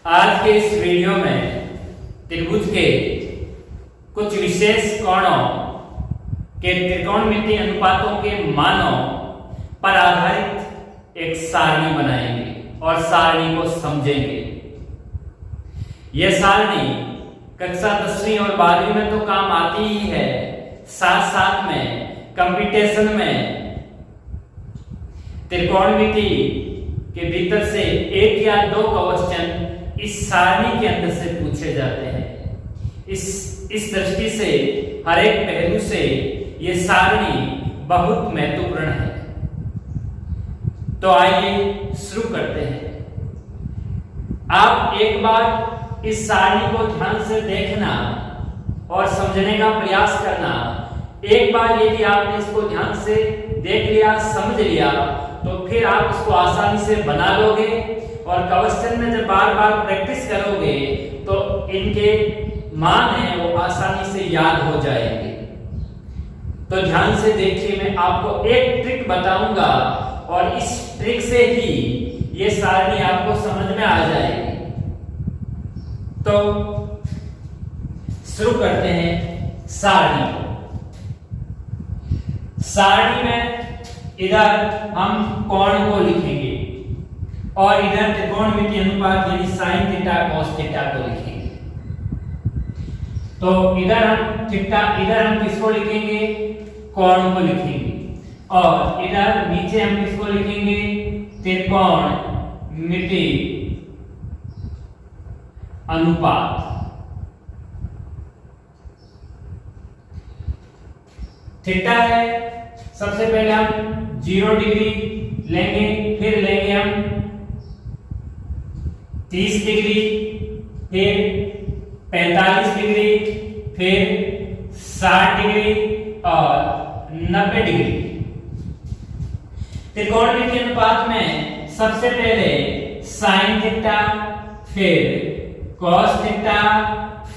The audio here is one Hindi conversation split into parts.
आज के इस वीडियो में त्रिभुज के कुछ विशेष कोणों के त्रिकोणमितीय अनुपातों के मानों पर आधारित एक सारणी बनाएंगे और सारणी को समझेंगे। यह सारणी कक्षा 10वीं और 12वीं में तो काम आती ही है, साथ साथ में कंप्यूटेशन में त्रिकोणमिति के भीतर से एक या दो क्वेश्चन इस सारणी के अंदर से पूछे जाते हैं। इस दृष्टि से हर एक पहलू से ये सारणी बहुत महत्वपूर्ण है। तो आइए शुरू करते हैं। आप एक बार इस सारणी को ध्यान से देखना और समझने का प्रयास करना। एक बार यदि आपने इसको ध्यान से देख लिया, समझ लिया, तो फिर आप इसको आसानी से बना लोगे और क्वेश्चन में जब बार बार प्रैक्टिस करोगे तो इनके मान हैं वो आसानी से याद हो जाएंगे। तो ध्यान से देखिए, मैं आपको एक ट्रिक बताऊंगा और इस ट्रिक से ही ये सारणी आपको समझ में आ जाएगी। तो शुरू करते हैं सारणी को। सारणी में इधर हम कोण को लिखेंगे और इधर त्रिकोणमितीय अनुपात यानी sin थीटा cos थीटा को लिखेंगे। तो इधर हम किसको लिखेंगे? कोण को लिखेंगे और इधर नीचे हम किसको लिखेंगे? त्रिकोणमितीय अनुपात। थीटा है, सबसे पहले हम 0 डिग्री लेंगे, फिर लेंगे हम 30 डिग्री, फिर 45 डिग्री, फिर 60 डिग्री और 90 डिग्री। त्रिकोणमितीय अनुपात में सबसे पहले sin थीटा, फिर cos थीटा,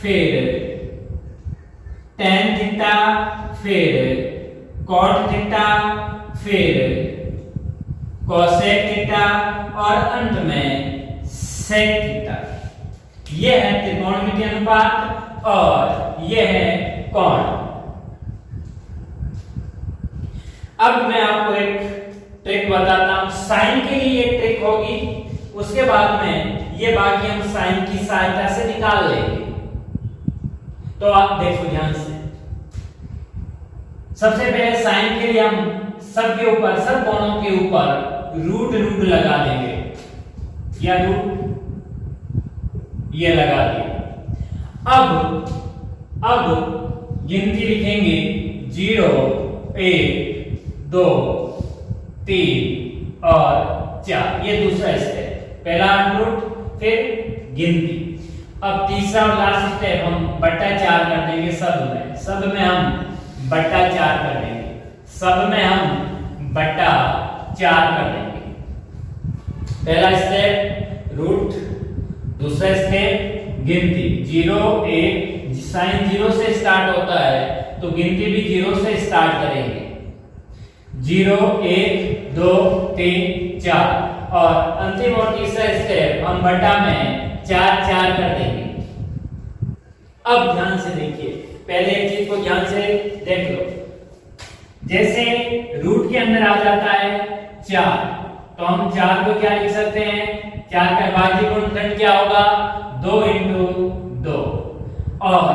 फिर tan थीटा, फिर cot थीटा, फिर cosec थीटा और अंत में sec थीटा। यह है त्रिकोणमितीय अनुपात और यह है कोण। अब मैं आपको एक ट्रिक बताता हूं। साइन के लिए एक ट्रिक होगी, उसके बाद में ये बाकी हम साइन की सहायता से निकाल लेंगे। तो आप देखो ध्यान से। सबसे पहले साइन के लिए हम सबके ऊपर, सब कोणों के ऊपर रूट लगा देंगे या रूट ये लगा दिया। अब गिनती लिखेंगे 0, 1, 2, 3 और 4। ये दूसरा स्टेप, पहला रूट फिर गिनती। अब तीसरा और लास्ट स्टेप हम बट्टा 4 कर देंगे। सब में हम बट्टा 4 कर देंगे। सब में हम बट्टा 4 कर देंगे। पहला स्टेप रूट, दूसरा स्टेप गिनती। 0, 1, साइन 0 से स्टार्ट होता है तो गिनती भी 0 से स्टार्ट करेंगे। 0, 1, 2, 3, 4 और अंतिम और तीसरा स्टेप हम बट्टा में 4 कर देंगे। अब ध्यान से देखिए, पहले एक चीज को ध्यान से देख लो। जैसे रूट के अंदर आ जाता है 4, तो हम 4 को क्या लिख सकते हैं? 4 का भाज्य गुणनखंड क्या होगा? 2 × 2 और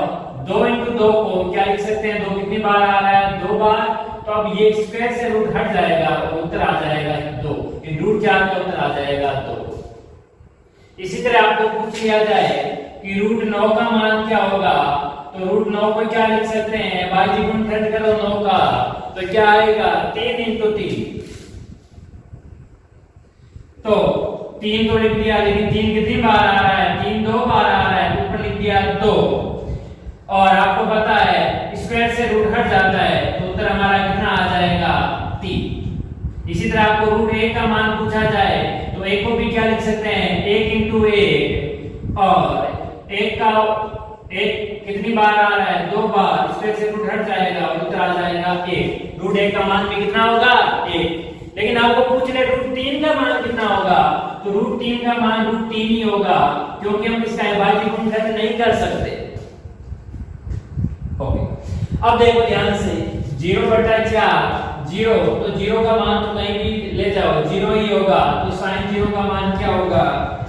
2 × 2 को क्या लिख सकते हैं? 2 कितनी बार आ रहा है? 2 बार। तो अब ये स्क्वायर से रूट हट जाएगा, उत्तर आ जाएगा 2। रूट 4 का उत्तर आ जाएगा 2। इसी तरह आपको पूछ लिया जाए कि रूट 9 का मान क्या होगा, तो रूट 9 को क्या लिख सकते हैं? भाज्य गुणनखंड करो 9 का, तो क्या आएगा? 3 × 3। तो 3 तो लिख दिया, लेकिन 3 कितनी बार आ रहा है? 3 2 बार आ रहा है, ऊपर लिख दिया 2। और आपको पता है स्क्वायर से रूट हट जाता है तो उत्तर हमारा कितना आ जाएगा? 3। इसी तरह आपको रूट 1 का मान पूछा जाए तो 1 को भी क्या लिख सकते हैं? 1 × 1 और 1 कितनी बार आ रहा है? 2 बार। स्क्वायर से रूट हट जाएगा और उत्तर आ जाएगा 1। रूट 1 का मान भी कितना होगा? 1। लेकिन आपको पूछ ले रूट 3 का मान कितना होगा, तो √3 का मान √3 ही होगा, क्योंकि हम इसका अभाज्य गुणनखंड नहीं कर सकते। ओके, अब देखो ध्यान से 0/4 0, तो 0 का मान तो कहीं भी ले जाओ 0 ही होगा, तो sin 0 का मान क्या होगा?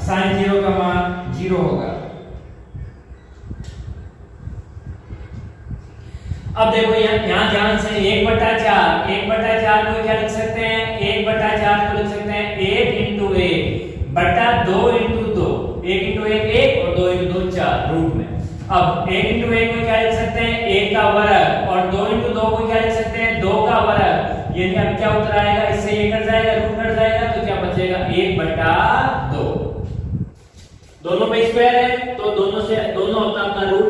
sin 0 का मान 0 होगा। अब देखो यहाँ ध्यान से 1/4 को क्या लिख सकते हैं? 1/4 को लिख सकते हैं 1 × 1 बटा 2 × 2, 1 × 1 1 और 2 × 2 4 रूट में। अब 1 × 1 को क्या लिख सकते हैं? 1 का वर्ग, और 2 × 2 को क्या लिख सकते हैं? 2 का वर्ग। यानी अब क्या उत्तर आएगा? इससे ये कट जाएगा, रूट कट जाएगा, तो क्या बचेगा? 1/2। दोनों पे स्क्वायर है तो दोनों अपना रूट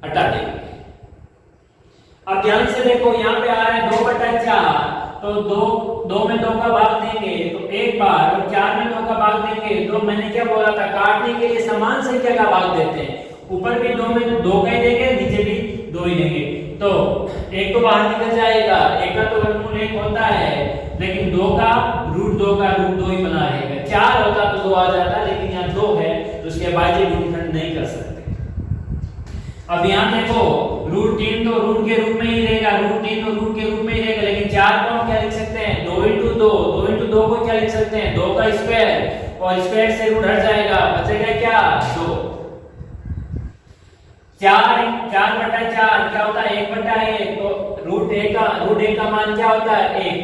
हटा देंगे। अब ध्यान से देखो यहाँ पे आ रहा है 2/4, तो 2 में 2 का भाग देंगे तो एक बार, और 4 में 2 का भाग देंगे। तो मैंने क्या बोला था, काटने के लिए समान संख्या का भाग देते हैं। ऊपर भी 2 में 2 का ही देंगे, नीचे भी 2 ही देंगे, तो एक तो बाहर निकल जाएगा। एक का तो वर्गमूल 1 होता है, लेकिन 2 का रूट 2 ही बना रहेगा। 4 होता तो 2 आ जाता, लेकिन यहाँ 2 है तो उसके अभाज्य गुणनखंड नहीं कर सकते। अब यहाँ देखो √3 तो रूट के रूप में ही रहेगा, √3 तो रूट के रूप में ही रहेगा, लेकिन 4 को हम क्या लिख सकते हैं? 2 × 2, 2 × 2 को क्या लिख सकते हैं? 2 का स्क्वायर, और स्क्वायर से रूट हट जाएगा, बचेगा क्या? 2। 4/4 क्या होता है? 1/1, तो √1 का मान क्या होता है? 1।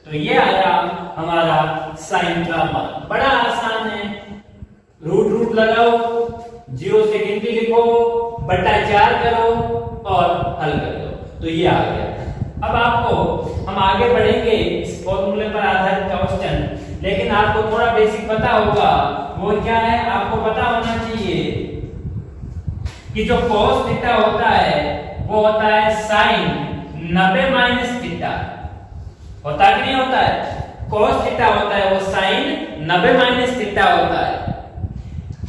तो ये आया हमारा साइन का मान। बड़ा आसान है, रूट लगाओ, 0 से गिनती लिखो, /4 करो और हल कर दो, तो ये आ गया। अब आपको हम आगे बढ़ेंगे इस फॉर्मूले पर आधारित क्वेश्चन, लेकिन आपको थोड़ा बेसिक पता होगा। वो क्या है? आपको पता होना चाहिए कि जो cos थीटा होता है वो होता है sin 90 - थीटा। होता कि नहीं होता है? cos थीटा होता है वो sin 90 - थीटा होता है।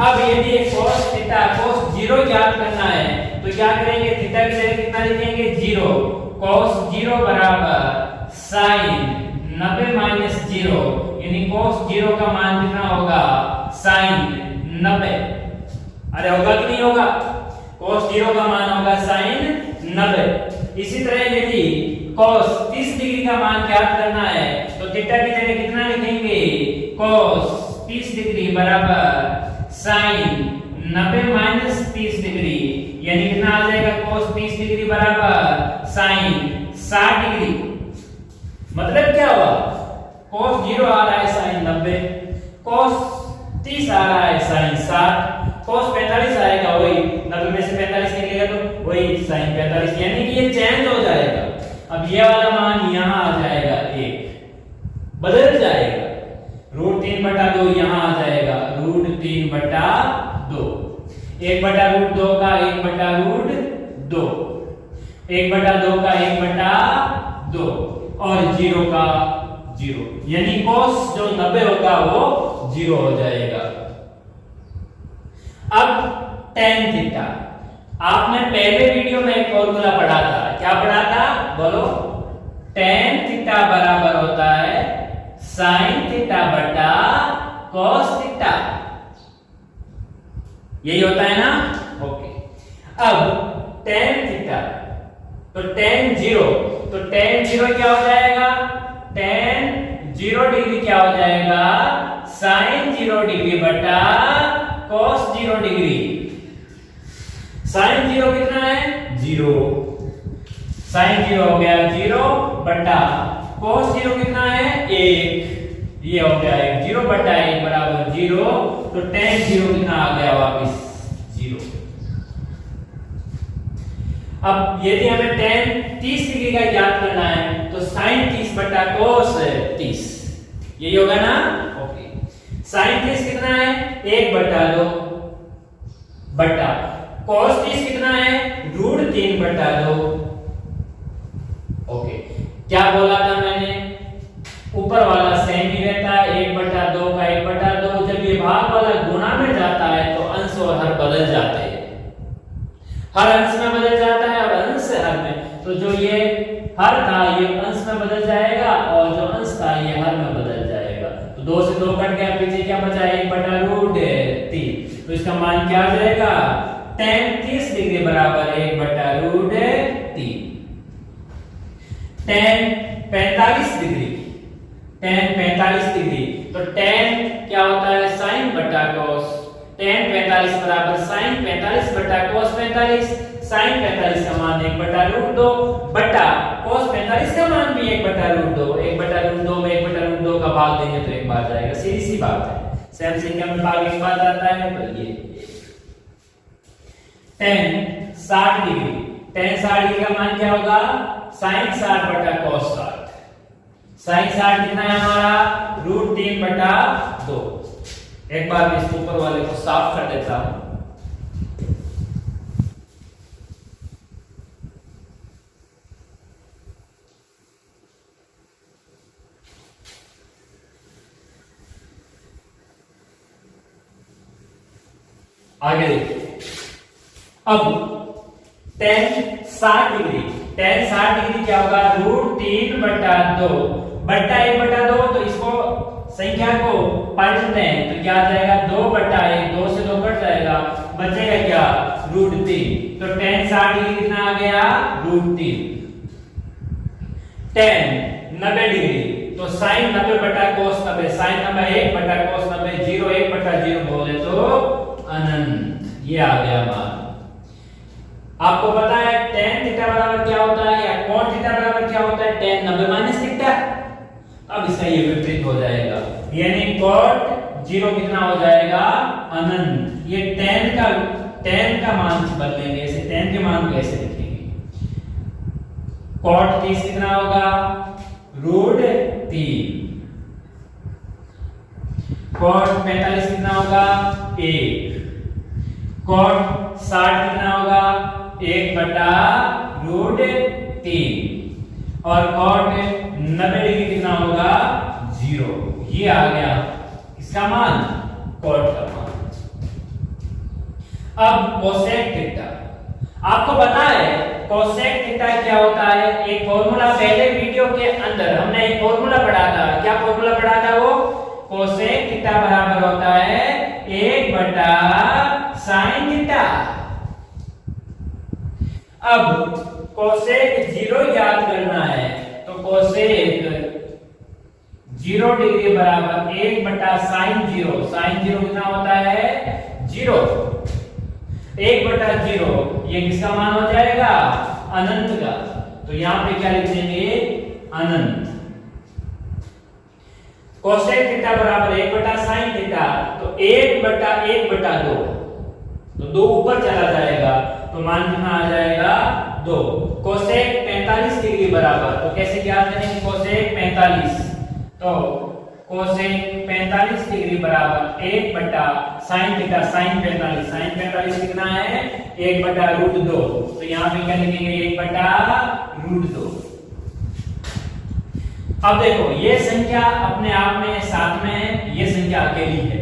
अब यदि cos थीटा cos 0 ज्ञात करना है तो क्या करेंगे? थीटा की जगह कितना लिखेंगे? 0। cos 0 बराबर sin 90 - 0, यानी cos 0 का मान कितना होगा? sin 90। अरे होगा कि नहीं होगा? cos 0 का मान होगा sin 90। इसी तरह यदि cos 30 डिग्री का मान ज्ञात करना है तो थीटा की जगह कितना लिखेंगे? cos 30 डिग्री बराबर sin 90 - 30 डिग्री, यानी कितना आ जाएगा? cos 30 डिग्री बराबर sin 60 डिग्री। मतलब क्या हुआ? cos 0 आ रहा है sin 90, cos 30 आ रहा है sin 60, cos 45 आएगा, वही 90 में से 45 निकलेगा तो वही sin 45, यानी कि ये चेंज हो जाएगा। अब ये वाला मान यहाँ आ जाएगा 1, बदल जाएगा। √3/2 यहाँ आ जाएगा √3/2, 1/√2 का 1/√2, 1/2 का 1/2 और 0 का 0, यानी cos जो 90 होगा वो 0 हो जाएगा। अब tan थीटा, आपने पहले वीडियो में एक फॉर्मूला पढ़ा था। क्या पढ़ा था? बोलो। tan थीटा बराबर होता है sin थीटा बटा cos थीटा, यही होता है ना? ओके। अब tan थीटा, तो tan 0, तो tan 0 क्या हो जाएगा? tan 0 डिग्री क्या हो जाएगा? sin 0 डिग्री बटा cos 0 डिग्री। sin 0 कितना है? 0। sin 0 हो गया 0 बटा cos 0 कितना है? 1। ये हो गया 0/1 बराबर 0, तो tan 0 कितना आ गया? वापस 0। अब यदि हमें tan 30 डिग्री का ज्ञात करना है तो sin 30 बटा cos 30, यही होगा ना? ओके। sin 30 कितना है? 1/2 बटा cos 30 कितना है? √3/2। ओके, क्या बोला था मैंने? ऊपर वाला सेम ही रहता है, 1/2 का 1/2। जब ये भाग वाला गुणा में जाता है तो अंश और हर बदल जाते हैं। हर अंश में बदल जाता है और अंश हर में, तो जो ये हर था ये अंश में बदल जाएगा और जो अंश था ये हर में बदल जाएगा। तो तो 2 से 2 कट गया, पीछे क्या बचा 1/√3। तो इसका मान क्या आ जाएगा tan 30 डिग्री बराबर 1/√3। tan 45 डिग्री, tan 45 डिग्री, तो tan क्या होता है sin बटा cos। tan 45 बराबर sin 45 बटा cos 45। sin 45 का मान 1/√2 बटा cos 45 का मान भी 1/√2। 1/√2 में 1/√2 का भाग देंगे तो 1 बार जाएगा, सीधी सी बात है। सेम संख्या में भाग 1 बार जाता है। तो ये tan 60 डिग्री, tan 60 डिग्री का मान क्या होगा sin 60 बटा cos 60। sin 60 कितना है हमारा √3/2। एक बार मैं इस ऊपर वाले को साफ कर देता हूं। आगे देखिए, अब tan 60 डिग्री, tan 60 डिग्री क्या होगा √3/2 बट्टा 1/2। तो इसको संख्या को पलट दें तो क्या आ जाएगा 2/1। 2 से 2 कट जाएगा, बचेगा क्या √3। तो tan 60 डिग्री कितना आ गया √3। tan 90 डिग्री, तो sin 90 बटा cos 90, sin 90 1 बटा cos 90, 0 1/0 बोले तो अनंत। ये आ गया मान। आपको पता है tan थीटा बराबर क्या होता है या cot थीटा बराबर क्या होता है tan 90 - थीटा। अब इसका ये विपरीत हो जाएगा, यानी cot 0 कितना हो जाएगा अनंत। ये tan का मान बदलेंगे, इसे tan के मान को ऐसे लिखेंगे। cot 30 कितना होगा √3। cot 45 कितना होगा 1। cot 60 कितना होगा 1/√3। और cot 90 डिग्री कितना होगा 0। ये आ गया इसका मान, cot का मान। अब cosec थीटा, आपको पता है cosec थीटा क्या होता है। एक फॉर्मूला पहले वीडियो के अंदर हमने एक फॉर्मूला पढ़ा था। क्या फॉर्मूला पढ़ा था वो? cosec थीटा बराबर होता है 1/sin थीटा। अब cosec 0 याद करना है, तो cosec 0 डिग्री बराबर 1/sin 0। sin 0 कितना होता है 0। 1/0 ये किसका मान हो जाएगा अनंत का। तो यहां पे क्या लिख देंगे अनंत। cosec थीटा बराबर 1/sin थीटा, तो 1/1/2, तो 2 ऊपर चला जाएगा तो मान कितना आ जाएगा 2। cosec 45 डिग्री बराबर, तो कैसे ज्ञात करेंगे cosec 45। तो cosec 45 डिग्री बराबर 1/sin थीटा sin 45। sin 45 कितना है 1/√2। तो यहां पे क्या लिखेंगे 1/√2। अब देखो ये संख्या अपने आप में साथ में है, ये संख्या अकेली है,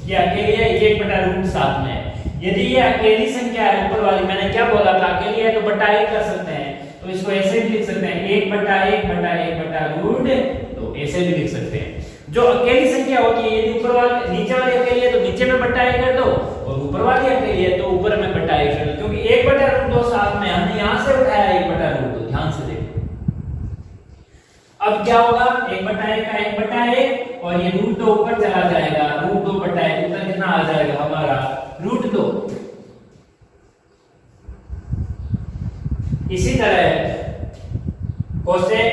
ये अकेली है, ये 1/√7 में है। यदि ये अकेली संख्या है ऊपर वाली, मैंने क्या बोला था अकेली है तो बटा 1 कर सकते हैं, तो इसको ऐसे भी लिख सकते हैं 1/1/1/√2, तो ऐसे भी लिख सकते हैं। जो अकेली संख्या होती है यदि ऊपर वाली नीचे वाली अकेली है तो नीचे में बटा 1 कर दो, और ऊपर वाली अकेली है तो ऊपर में बटा 1 कर दो, क्योंकि 1/√2 साथ में हमने यहां से उठाया 1/√2। ध्यान से देखो अब क्या होगा 1/1 का 1/1 और ये √2 ऊपर चला जाएगा, √2/1 उत्तर कितना आ जाएगा हमारा √2। इसी तरह cosec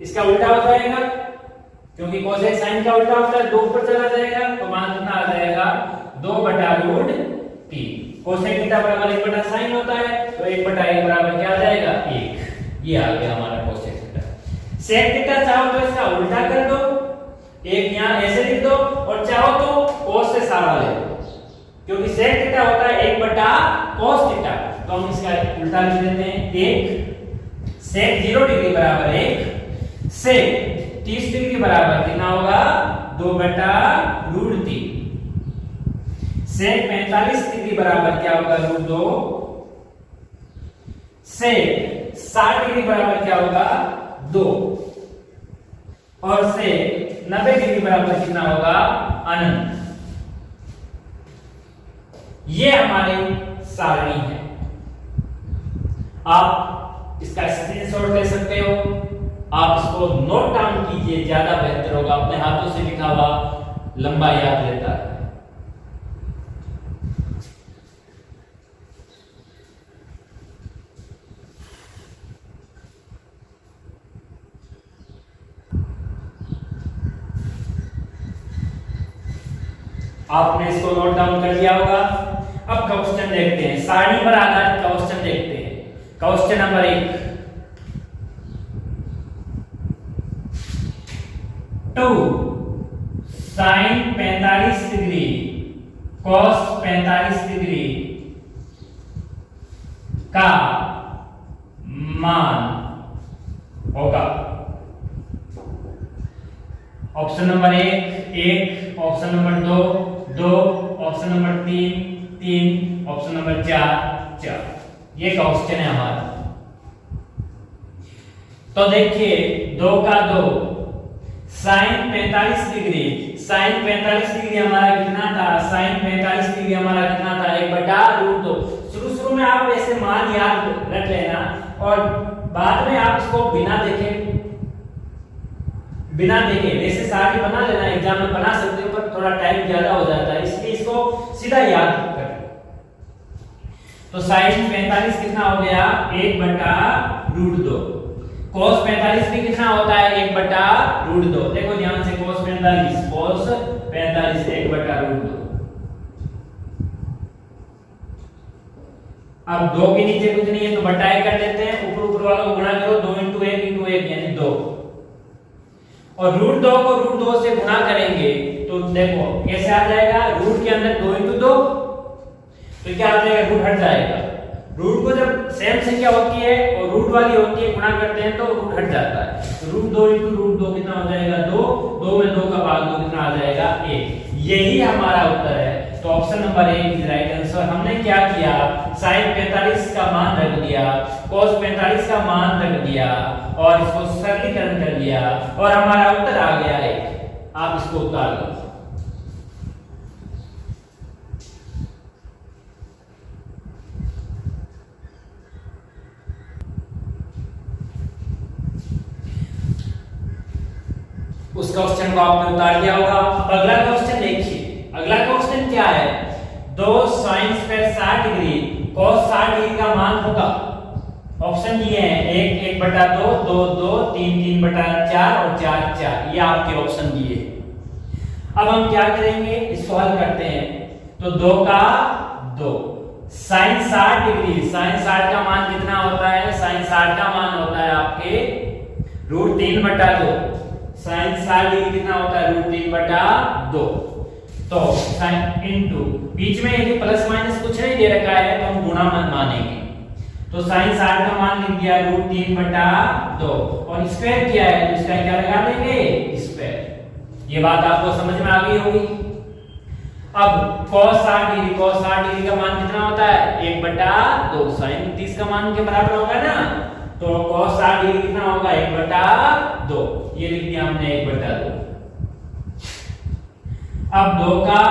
इसका उल्टा हो जाएगा, क्योंकि cosec sin का उल्टा होता है, 2 ऊपर चला जाएगा तो मान कितना आ जाएगा 2/√3। cosec थीटा बराबर 1/sin होता है, तो 1/1 बराबर क्या आ जाएगा 1। ये आ गया हमारा cosec थीटा। sec थीटा चाहो तो इसका उल्टा कर दो, एक यहां ऐसे लिख दो, और चाहो तो cos से सारा ले लो, क्योंकि sec थीटा होता है 1/cos थीटा, तो हम इसका उल्टा लिख देते हैं 1। sec 0 डिग्री बराबर 1, sec 30 डिग्री बराबर कितना होगा 2/√3, sec 45 डिग्री बराबर क्या होगा √2, sec 60 डिग्री बराबर क्या होगा 2, और sec 90 डिग्री बराबर कितना होगा, अनंत। ये हमारी सारणी है। आप इसका स्क्रीनशॉट ले सकते हो, आप इसको नोट डाउन कीजिए, ज्यादा बेहतर होगा। अपने हाथों से लिखा हुआ लंबा याद रहता है। आपने इसको नोट डाउन कर लिया होगा। अब क्वेश्चन देखते हैं, सारणी पर आधारित क्वेश्चन देखते हैं। Question number 1, 2 sin 45 degree cos 45 degree का मान होगा। Option number 1, option number 2, option number 3, option number 4। ये क्वेश्चन है हमारा। तो देखिए 2 का 2 sin 45 डिग्री, sin 45 डिग्री हमारा कितना था, sin 45 डिग्री हमारा कितना था, 1/√2। शुरू में आप ऐसे मान याद रख लेना और बाद में आप इसको बिना देखे वैसे सारणी बना लेना। एग्जाम में बना सकते हो पर थोड़ा टाइम ज्यादा हो जाता है, इसलिए इसको सीधा याद कर। तो sin 45 कितना हो गया, 1/√2। cos 45 भी कितना होता है, 1/√2। देखो ध्यान से, cos 45 1/√2। अब 2 के नीचे कुछ नहीं है तो बटाई कर देते हैं, ऊपर वालों को गुणा करो, 2 × 1 × 1 यानी 2। और √2 को √2 से गुणा करेंगे तो देखो कैसे आ जाएगा, रूट के अंदर 2 × 2 तो क्या आ जाएगा, रूट हट जाएगा। रूट को जब सेम संख्या होती है और रूट वाली होती है गुणा करते हैं तो रूट हट जाता है। तो √2 × √2 कितना हो जाएगा, 2 में 2 का भाग 2 कितना आ जाएगा, 1। यही हमारा उत्तर है। तो option number 1 is right answer. हमने क्या किया, sin 45 का मान रख दिया, cos 45 का मान रख दिया और इसको सरलीकरण कर लिया और हमारा उत्तर आ गया है। आप इसको उतार लो। उस क्वेश्चन को आपने उतार लिया होगा। अब अगला क्वेश्चन देखिए। अगला क्वेश्चन क्या है, 2 sin square 60 degree cos 60 degree का मान होगा। ऑप्शन दिए हैं 1 1/2, 2 2, 3 3/4 और 4 4। ये आपके ऑप्शन दिए। अब हम क्या करेंगे, इसको हल करते हैं। तो 2 का 2 sin 60 डिग्री, sin 60 का मान कितना होता है, sin 60 का मान होता है आपके √3/2। sin 60 डिग्री कितना होता है, √3/2। तो sin इनटू बीच में यदि प्लस माइनस कुछ नहीं दे रखा है तो हम गुणा मानेंगे। तो sin 60 का मान लिख दिया √3/2 और स्क्वायर किया है तो इसका क्या लगा देंगे, स्क्वायर। ये बात आपको समझ में आ गई होगी। अब cos 60 डिग्री का मान कितना होता है, 1/2। sin 30 का मान के बराबर होगा ना, तो cos 60 डिग्री कितना होगा, 1/2। ये लिख दिया हमने 1/2। अब 2 का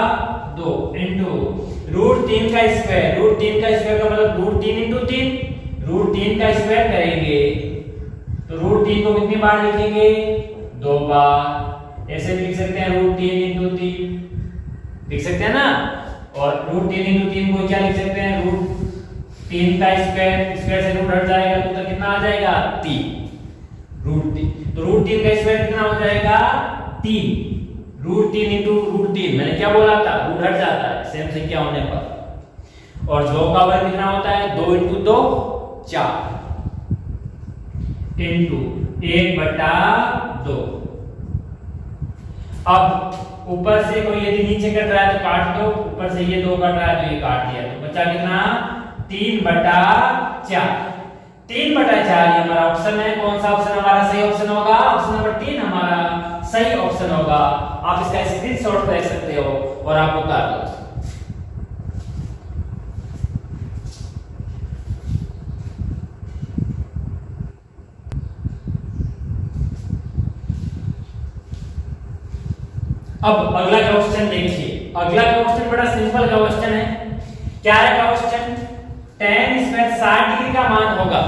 2 इनटू √3 का स्क्वायर, √3 का स्क्वायर का मतलब √3 × 3, √3 का स्क्वायर करेंगे तो √3 को कितनी बार लिखेंगे, 2 बार। ऐसे लिख सकते हैं √3 × 3 लिख सकते हैं ना। और √3 × 3 को क्या लिख सकते हैं, √3 का स्क्वायर, स्क्वायर से रूट हट जाएगा तो कितना आ जाएगा, 3 √3। तो √3 का स्क्वायर कितना हो जाएगा, 3। √3 × √3 मैंने क्या बोला था, रूट हट जाता है सेम संख्या होने पर। और 2 का वर्ग कितना होता है, 2 × 2 4 इनटू 1/2। अब ऊपर से कोई यदि नीचे कट रहा है तो काट दो, ऊपर से ये 2 कट रहा है तो ये काट दिया तो बचा कितना, 3/4। 3/4 ये हमारा ऑप्शन है। कौन सा ऑप्शन हमारा सही ऑप्शन होगा, ऑप्शन नंबर 3 हमारा सही ऑप्शन होगा। आप इसका स्क्रीनशॉट ले सकते हो और आप उतार लो। अब अगला क्वेश्चन देखिए। अगला क्वेश्चन बड़ा सिंपल क्वेश्चन है। क्या है क्वेश्चन? tan स्क्वायर 60 डिग्री का मान होगा।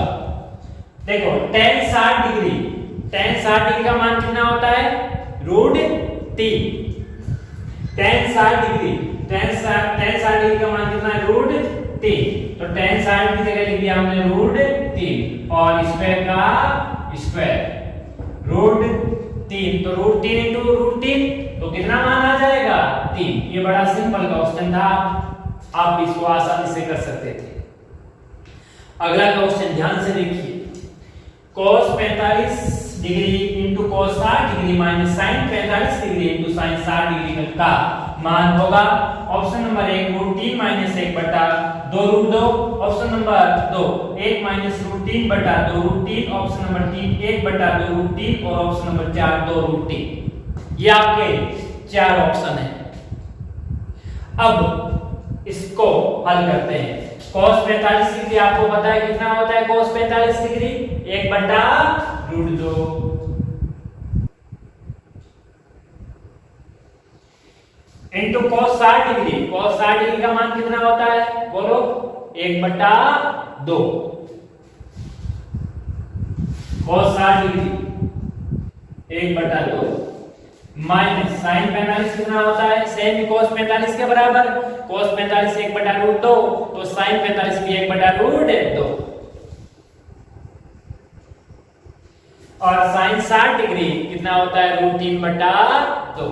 देखो tan 60 डिग्री का मान कितना होता है? √3। tan 60 डिग्री का मान कितना है? √3। तो tan 60 की जगह लिख दिया हमने √3 और स्क्वायर का स्क्वायर √3। तो √3 into √3 तो कितना मान आ जाएगा? 3। ये बड़ा सिंपल क्वेश्चन था, आप इसको आसानी से कर सकते थे। अगला क्वेश्चन ध्यान से देखिए। cos 45 degree into cos 60 degree minus sin 45 degree into sin 60 degree का मान होगा। ऑप्शन नंबर 1 √3 माइनस 1 बटा 2√2। ऑप्शन नंबर 2 1 माइनस √3 बटा 2√3। ऑप्शन नंबर 3 1 बटा 2√3 और ऑप्शन नंबर 4 2√3। ये आपके 4 ऑप्शन है। अब इसको हल करते हैं। cos 45 डिग्री आपको पता है कितना होता है? cos 45 डिग्री 1 बटा √2 into cos 60 degree. cos 60 degree का मान कितना होता है? बोलो 1 बटा 2। cos 60 डिग्री 1 बटा 2 माइनस sin 45 कितना होता है? सेम cos 45 के बराबर। cos 45 1 बटा √2 तो sin 45 भी 1 बटा √2 और sin 60 डिग्री कितना होता है? √3 बटा 2।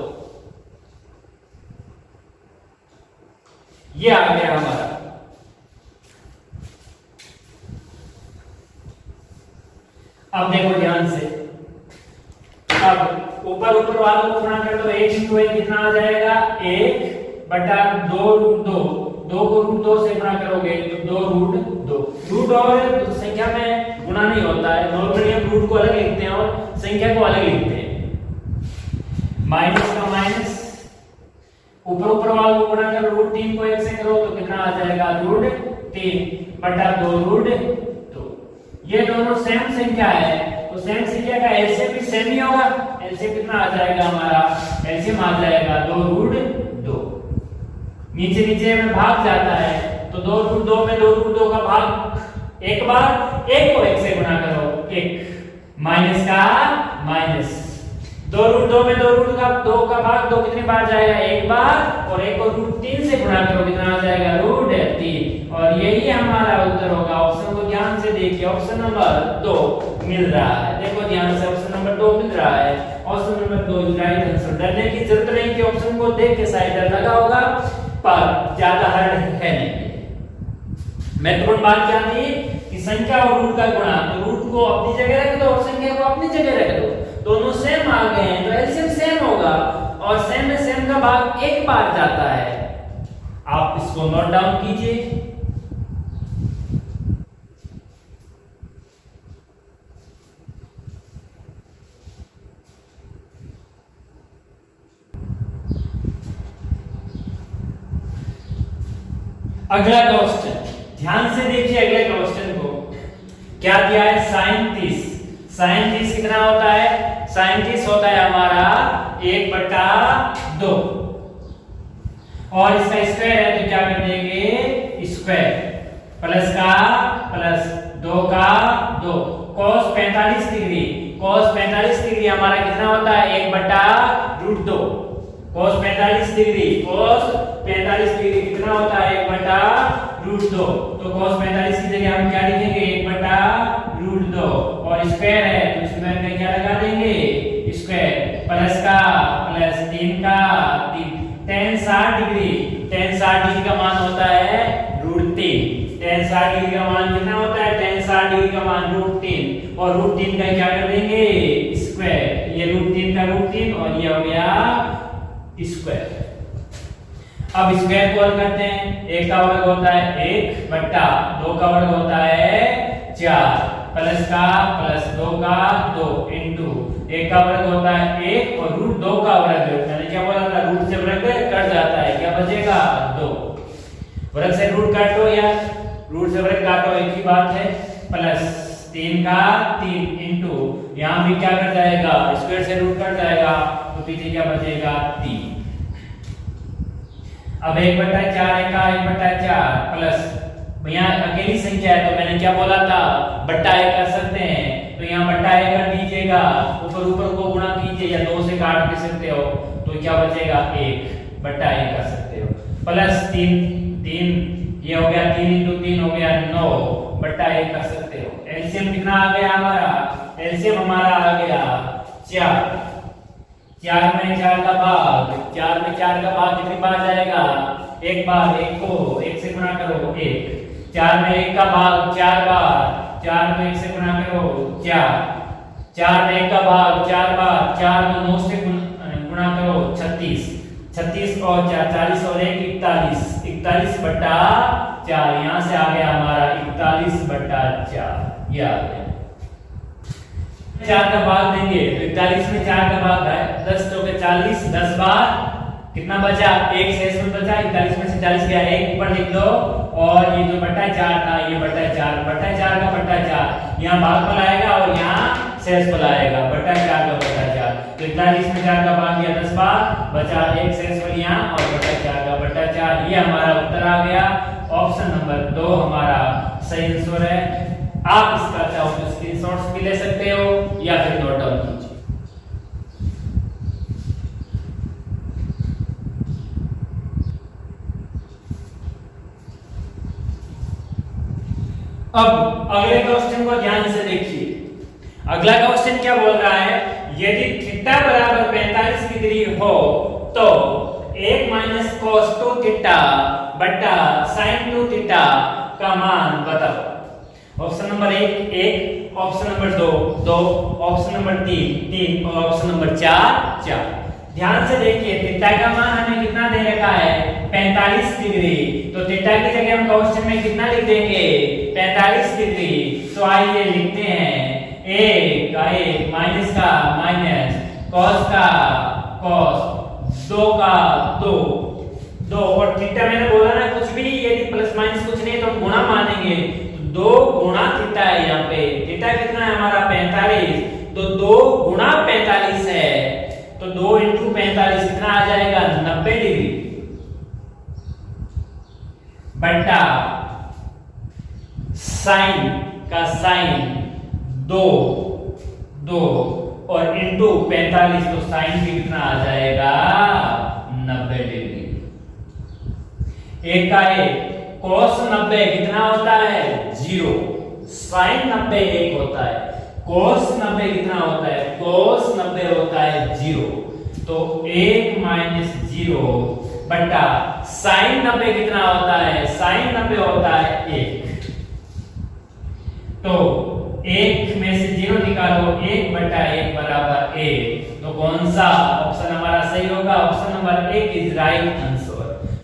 ये आ गया हमारा। अब देखो ध्यान से। अब ऊपर वालों को गुणा कर दो। 1 into 1 कितना आ जाएगा? 1 बटा 2√2। 2 को √2 से गुणा करोगे तो 2√2। रूट और संख्या में गुणा नहीं होता है। नॉर्मली हम रूट को अलग लिखते हैं और संख्या को अलग लिखते हैं। माइनस का माइनस, ऊपर वालों को गुणा करो। √3 को 1 से करो तो कितना आ जाएगा? √3 बटा 2√2। ये दोनों सेम संख्या है तो सेम संख्या का एलसीएम भी सेम ही होगा। एलसीएम कितना आ जाएगा हमारा? एलसीएम आ जाएगा 2√2। नीचे में भाग जाता है तो 2√2 में 2√2 का भाग एक बार, 1 को 1 से गुणा करो 1 माइनस का माइनस। 2√2 में 2 का भाग 2 कितनी बार जाएगा? एक बार और 1 को √3 से गुणा करो कितना आ जाएगा? √3 और यही हमारा उत्तर होगा। ऑप्शन को ध्यान से देखिए। ऑप्शन नंबर 2 मिल रहा है। देखो ध्यान से, ऑप्शन नंबर 2 मिल रहा है। Option number 2 is right answer. डरने की जरूरत नहीं कि ऑप्शन को देख के शायद डर लगा होगा, पर ज्यादा हार्ड है नहीं। महत्वपूर्ण बात क्या थी कि संख्या और रूट का गुणा। तो रूट को अपनी जगह रख दो और संख्या को अपनी जगह रख दो। दोनों सेम आ गए हैं तो एलसीएम सेम होगा और सेम में सेम का भाग एक बार जाता है। आप इसको नोट डाउन कीजिए। अगला क्वेश्चन ध्यान से देखिए। अगले क्वेश्चन को क्या दिया है? sin 30। sin 30 कितना होता है? sin 30 होता है हमारा 1 बटा 2 और इसका स्क्वायर है तो क्या कर देंगे? स्क्वायर प्लस का प्लस 2 का 2। cos 45 degree. cos 45 डिग्री हमारा कितना होता है? 1 बटा √2। cos 45 डिग्री कितना होता है? 1 बटा √2। तो cos 45 की जगह हम क्या लिखेंगे? 1 बटा √2 और स्क्वायर है तो स्क्वायर में क्या लगा देंगे? स्क्वायर प्लस का प्लस 3 का 3। tan 60 डिग्री का मान होता है √3। tan 60 डिग्री का मान कितना होता है? tan 60 डिग्री का मान √3 और √3 का क्या कर देंगे? स्क्वायर। ये √3 का √3 और ये हो गया स्क्वायर। अब स्क्वायर को हल करते हैं। 1 का वर्ग होता है 1 बटा 2 का वर्ग होता है 4 प्लस का प्लस 2 का 2 इंटू 1 का वर्ग होता है 1 और √2 का वर्ग मैंने क्या बोला था? रूट से वर्ग कट जाता है, क्या बचेगा? 2। वर्ग से रूट काटो यार, रूट से वर्ग काटो, एक ही बात है। प्लस 3 का 3 इंटू यहाँ भी क्या कट जाएगा? स्क्वायर से रूट कट जाएगा तो पीछे क्या बचेगा? 3। अब 1/4 का 1/4 प्लस यहाँ अकेली संख्या है तो मैंने क्या बोला था बट्टा 1 कर सकते हैं, तो यहाँ बट्टा 1 कर दीजिएगा, ऊपर ऊपर को गुणा कीजिए या 2 से काट भी सकते हो, तो क्या बचेगा 1/1 कर सकते हो, प्लस 3 ये हो गया 3 × 3 हो गया 9/1 कर सकते हो। एलसीएम कितना आ गया हमारा, एलसीएम हमारा आ गया 4 में 4 का भाग, 4 में 4 का भाग कितनी बार जाएगा, एक बार, 1 को 1 से गुणा करो 1, 4 में 1 का भाग 4 बार, 4 में 1 से गुणा करो 4, 4 में 1 का भाग 4 बार, 4 में 9 से गुणा करो 36, 36 और 4 40 और 1 41, 41/4, यहाँ से आ गया हमारा 41/4, ये आ गया। 4 का भाग देंगे तो 41 में 4 का भाग है 10 तो 40, 10 बार कितना बचा, 1 शेष में बचा, 41 में से 40 गया 1 ऊपर लिख लो, और ये जो बट्टा 4 था ये बट्टा 4 का बट्टा 4 यहाँ भाग पर आएगा और यहाँ शेष पर आएगा, बट्टा 4 का बट्टा 4, तो 41 में 4 का भाग दिया 10 बार, बचा 1 शेष पर यहाँ और बट्टा 4 का बट्टा 4, ये हमारा उत्तर आ गया। ऑप्शन नंबर 2 हमारा सही आंसर है। आप इसका चाहो तो स्क्रीनशॉट्स भी ले सकते हो या फिर नोट डाउन कीजिए। अब अगले क्वेश्चन को ध्यान से देखिए। अगला क्वेश्चन क्या बोल रहा है, यदि थीटा बराबर 45 डिग्री हो तो 1 - cos 2 थीटा बटा sin 2 थीटा का मान बताओ। Option number 1 option number 2 option number 3 और ऑप्शन नंबर 4 ध्यान से देखिए, थीटा का मान हमें कितना दे रखा है 45 डिग्री, तो थीटा की जगह हम क्वेश्चन में कितना लिख देंगे 45 डिग्री, तो आइए लिखते हैं 1 का 1 माइनस का माइनस cos का cos 2 का 2 और थीटा मैंने बोला ना कुछ भी यदि प्लस माइनस कुछ नहीं तो हम गुणा मानेंगे, 2 गुणा थीटा है, यहाँ पे थीटा कितना है हमारा 45, तो 2 गुणा 45 है, तो 2 × 45 कितना आ जाएगा 90 डिग्री बटा साइन का साइन 2 और इंटू 45, तो साइन भी कितना आ जाएगा 90 डिग्री। 1 का 1 cos 90 कितना होता है 0, sin 90 1 होता है, cos 90 कितना होता है cos 90 होता है 0, तो 1 - 0 बटा sin 90 कितना होता है sin 90 होता है 1, तो 1 में से 0 निकालो 1/1 बराबर 1, तो कौन सा ऑप्शन हमारा सही होगा, option number 1 is right answer.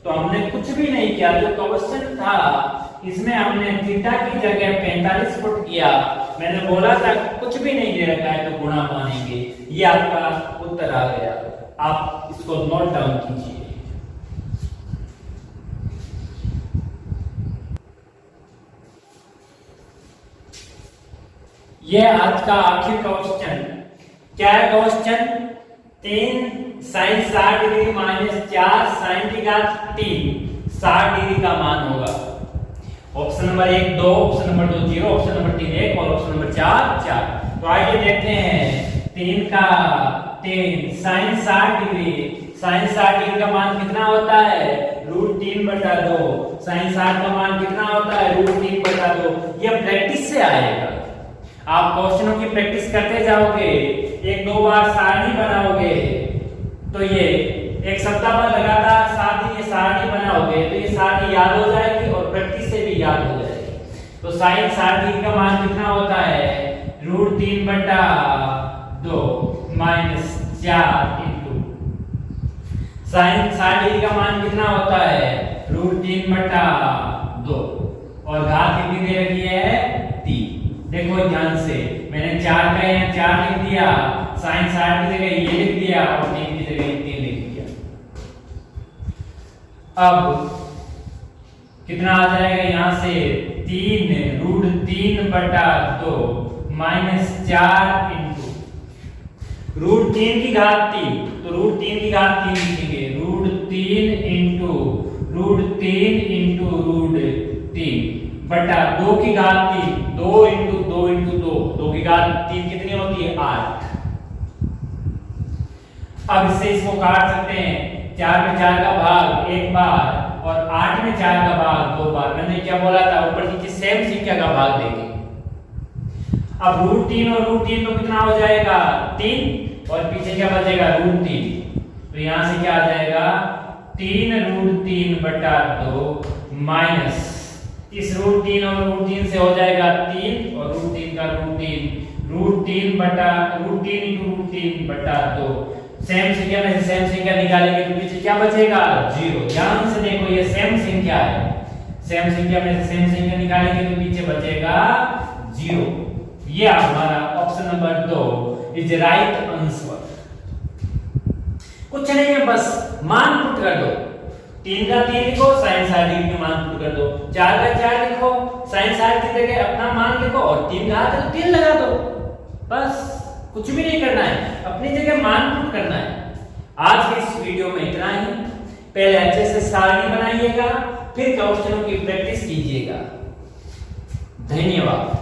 तो हमने कुछ भी नहीं किया, जो क्वेश्चन था इसमें हमने थीटा की जगह 45 फुट किया, मैंने बोला था कुछ भी नहीं दे रखा है तो गुणा मानेंगे, ये आपका उत्तर आ गया। आप इसको नोट डाउन कीजिए। ये आज का आखिरी क्वेश्चन क्या है, question 3 sin 60 degree minus 4 sin की घात 3 60 डिग्री का मान होगा। Option number 1 2, option number 2 0, option number 3 1 और ऑप्शन नंबर 4। तो आइए देखते हैं 3 का 3 sin 60 डिग्री, sin 60 डिग्री का मान कितना होता है √3/2, sin 60 का मान कितना होता है √3/2। ये प्रैक्टिस से आएगा, आप क्वेश्चनों की प्रैक्टिस करते जाओगे, 1-2 बार सारणी बनाओगे तो ये एक सप्ताह बाद लगातार साथ ही ये सारणी बनाओगे तो ये सारणी याद हो जाएगी और प्रैक्टिस से भी याद हो जाएगी। तो sin 60 डिग्री का मान कितना होता है √3/2 माइनस 4 इंटू sin 60 डिग्री का मान कितना होता है √3/2 और घात कितनी दे रखी है 3। देखो ध्यान से, मैंने 4 का यहाँ 4 लिख दिया, sin 60 की जगह ये लिख दिया और 3 की जगह 3 लिख दिया। अब कितना आ जाएगा यहाँ से 3 √3/2 माइनस 4 इंटू √3 की घात 3, तो √3 की घात 3 लिखेंगे, √3 इंटू √3 इंटू √3 बटा 2 की घात 3, 2 इंटू 2 इंटू 2, 2 की घात 3 कितनी होती है 8। अब इससे इसको काट सकते हैं, 4 में 4 का भाग एक बार और 8 में 4 का भाग दो बार। मैंने क्या बोला था, ऊपर नीचे सेम संख्या का भाग देंगे। अब √3 और √3 तो कितना हो जाएगा 3 और पीछे क्या बचेगा √3, तो यहां से क्या आ जाएगा 3 √3 बटा 2 माइनस इस √3 और √3 से हो जाएगा 3 और √3 का √3 बटा √3 इंटू √3 बटा 2। सेम संख्या में से सेम संख्या निकालेंगे तो पीछे क्या बचेगा 0। ध्यान से देखो ये सेम संख्या है, सेम संख्या में से सेम संख्या निकालेंगे तो पीछे बचेगा 0। ये हमारा option number 2 is right answer. कुछ नहीं है, बस मान पुट कर दो। 3 का 3 लिखो, sin 60 में मान पुट कर दो। 4 का 4 लिखो, sin 60 की जगह अपना मान लिखो और 3 का हाथ है तो 3 लगा दो। बस कुछ भी नहीं करना है, अपनी जगह मान पुट करना है। आज के इस वीडियो में इतना ही। पहले अच्छे से सारणी बनाइएगा, फिर क्वेश्चनों की प्रैक्टिस कीजिएगा। धन्यवाद।